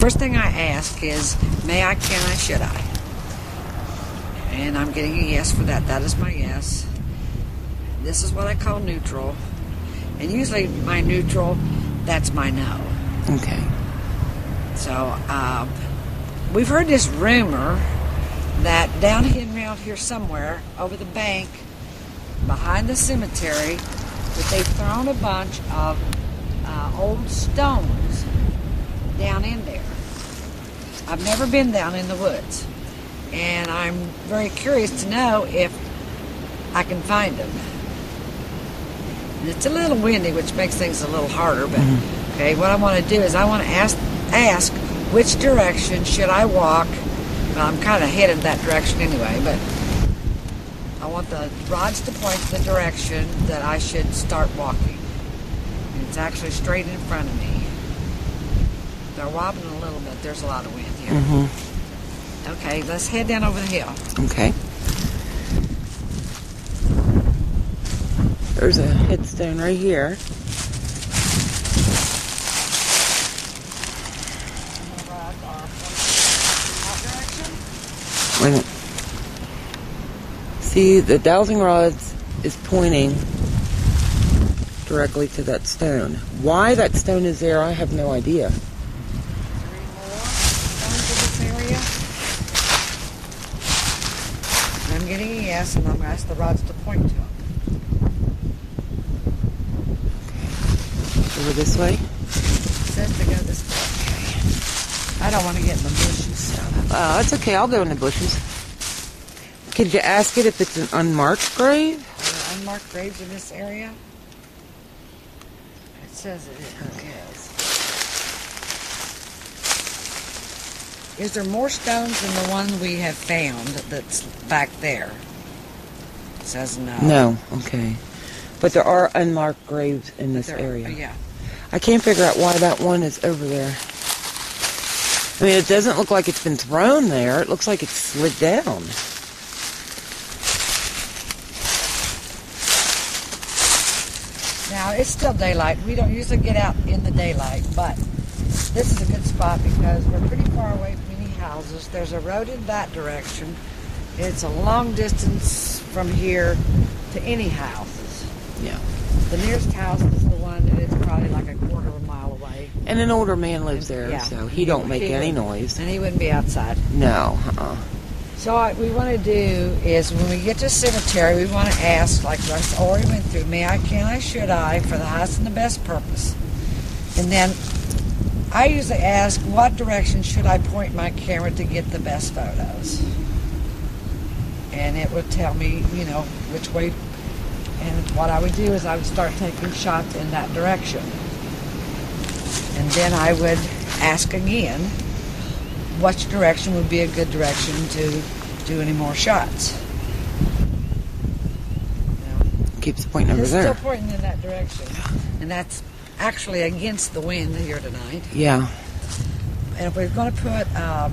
first thing I ask is, may I, can I, should I? And I'm getting a yes for that. That is my yes. This is what I call neutral. And usually my neutral, that's my no. Okay. So, we've heard this rumor that down around here somewhere, over the bank, behind the cemetery, that they've thrown a bunch of old stones down in there. I've never been down in the woods, and I'm very curious to know if I can find them. And it's a little windy, which makes things a little harder, but okay, what I want to do is I want to ask which direction should I walk. Well, I'm kind of headed that direction anyway, but I want the rods to point to the direction that I should start walking. And it's actually straight in front of me. They're wobbling a little bit. There's a lot of wind here. Okay, let's head down over the hill. Okay. There's a headstone right here. Wait a minute. See, the dowsing rods is pointing directly to that stone. Why that stone is there, I have no idea. Three more stones in this area. And I'm getting a yes, and I'm going to ask the rods to point to them. Okay. Over this way? It says to go this way. I don't want to get in the bushes. It's okay. I'll go in the bushes. Could you ask it if it's an unmarked grave? Are there unmarked graves in this area? It says it is. Is there more stones than the one we have found that's back there? It says no. No. Okay. But there are unmarked graves in this area. Yeah. I can't figure out why that one is over there. I mean, it doesn't look like it's been thrown there. It looks like it's slid down. Now, it's still daylight. We don't usually get out in the daylight, but this is a good spot because we're pretty far away from any houses. There's a road in that direction. It's a long distance from here to any houses. Yeah. The nearest house is the one that is probably like a quarter of a mile away. And an older man lives there, Yeah. so he don't make any noise. And he wouldn't be outside. No. So what we want to do is when we get to the cemetery, we want to ask, like I already went through, may I, can I, should I, for the highest and the best purpose. And then I usually ask, what direction should I point my camera to get the best photos? And it would tell me, you know, which way. And what I would do is I would start taking shots in that direction. And then I would ask again, which direction would be a good direction to do any more shots. Keeps pointing over It's there. still pointing in that direction. And that's actually against the wind here tonight. Yeah. And if we're going to put a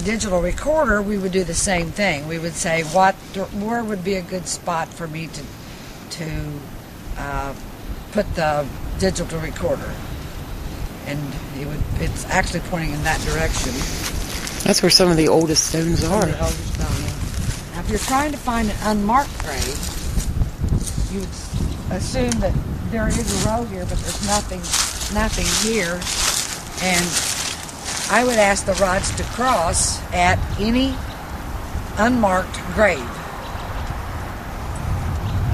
digital recorder, we would do the same thing. We would say, where would be a good spot for me to put the digital recorder? And it's actually pointing in that direction. That's where some of the oldest stones are. The oldest stone, yeah. Now, if you're trying to find an unmarked grave, you would assume that there is a row here, but there's nothing here. And I would ask the rods to cross at any unmarked grave.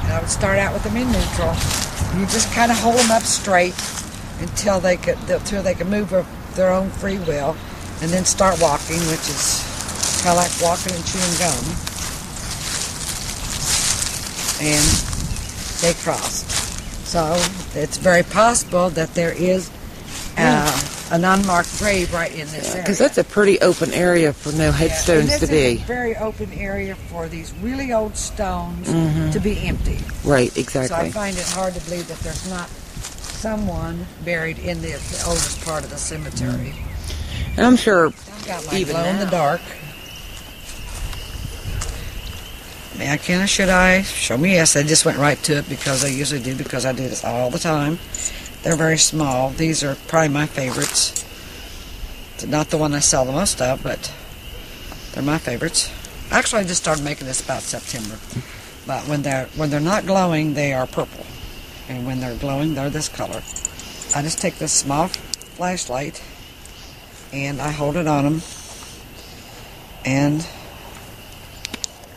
And I would start out with them in neutral. You just kind of hold them up straight until they could move of their own free will, and then start walking, which is kind of like walking and chewing gum. And they crossed. So it's very possible that there is an unmarked grave right in this area. Because that's a pretty open area for no headstones to be. This is a very open area for these really old stones to be empty. Right, exactly. So I find it hard to believe that there's not someone buried in the oldest part of the cemetery. And I'm sure I've got my even glow in now. the dark. May I, can I, should I? Show me yes. I just went right to it because I usually do, because I do this all the time. They're very small. These are probably my favorites. Not the one I sell the most of, but they're my favorites. Actually, I just started making this about September. But when they're not glowing, they are purple. And when they're glowing, they're this color. I just take this small flashlight and I hold it on them, and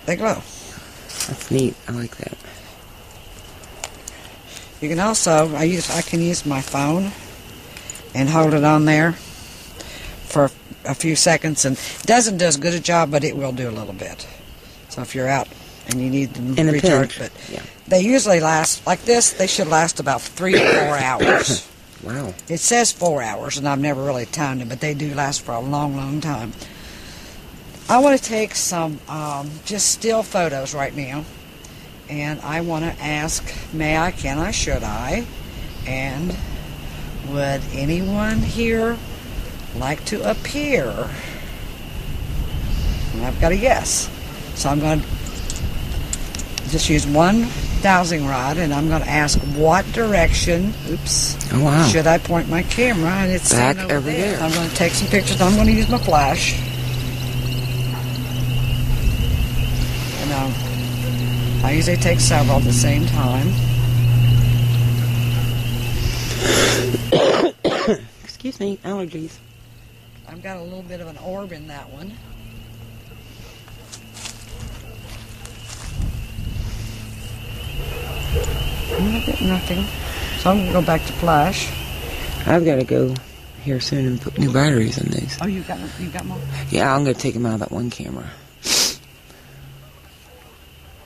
they glow. That's neat. I like that. You can also, I can use my phone and hold it on there for a few seconds, and it doesn't do as good a job, but it will do a little bit. So if you're out and you need them to recharge, but yeah. They usually last, like this, they should last about 3 to 4 hours. Wow. It says 4 hours, and I've never really timed it, but they do last for a long, long time. I want to take some just still photos right now, and I want to ask, may I, can I, should I, and would anyone here like to appear? And I've got a yes. So I'm going to just use one dowsing rod, and I'm going to ask what direction, oh, wow. should I point my camera, and it's back over over there. I'm going to take some pictures. I'm going to use my flash. And I usually take several at the same time. Excuse me, allergies. I've got a little bit of an orb in that one. I get nothing. So I'm going to go back to flash. I've got to go here soon and put new batteries in these. Oh, you got more? Yeah, I'm going to take them out of that one camera.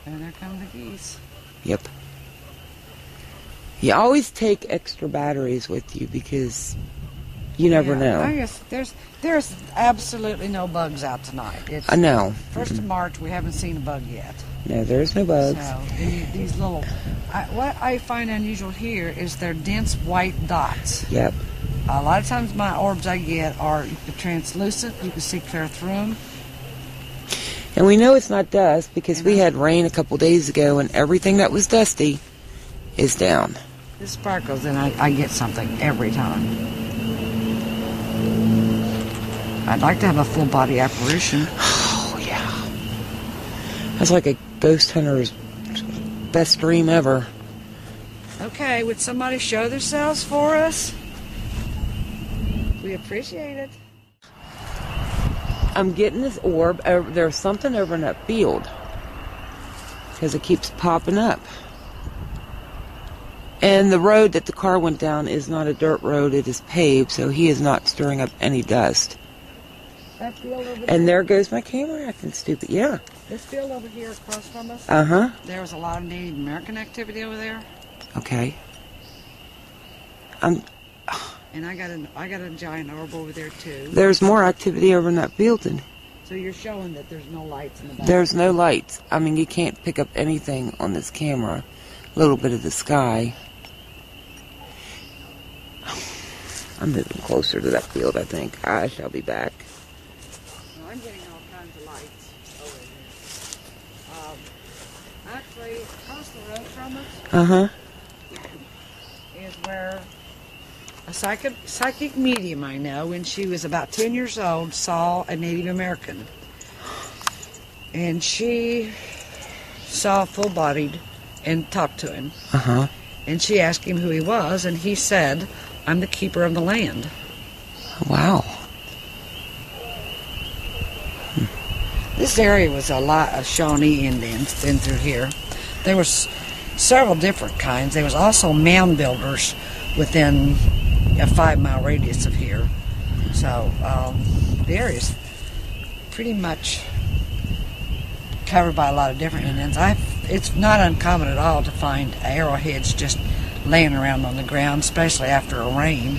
And there come the geese. Yep. You always take extra batteries with you because you never know. I guess there's absolutely no bugs out tonight. I know. 1st of March, we haven't seen a bug yet. No, there's no bugs. So these little, what I find unusual here is they're dense white dots. Yep. A lot of times my orbs I get are translucent. You can see clear through them. And we know it's not dust because we had rain a couple days ago and everything that was dusty is down. This sparkles and I get something every time. I'd like to have a full body apparition. Oh, yeah. That's like a ghost hunter's best dream ever. Okay, would somebody show themselves for us? We appreciate it. I'm getting this orb. There's something over in that field because it keeps popping up. And the road that the car went down is not a dirt road. It is paved, so he is not stirring up any dust. That field over there? And there goes my camera acting stupid. Yeah. This field over here across from us? Uh-huh. There was a lot of Native American activity over there. Okay. And I got a giant orb over there too. There's more activity over in that field than... So you're showing that there's no lights in the back? There's no lights. I mean, you can't pick up anything on this camera. A little bit of the sky. I'm moving closer to that field, I think. I shall be back. Well, I'm getting all kinds of lights over here. Actually, across the road from us Uh-huh. is where a psychic medium I know, when she was about 10 years old, saw a Native American. And she saw full-bodied and talked to him. Uh-huh. And she asked him who he was, and he said, I'm the keeper of the land. Wow. This area was a lot of Shawnee Indians in through here. There was several different kinds. There was also mound builders within a 5-mile radius of here. So the area is pretty much covered by a lot of different Indians. It's not uncommon at all to find arrowheads just laying around on the ground, especially after a rain.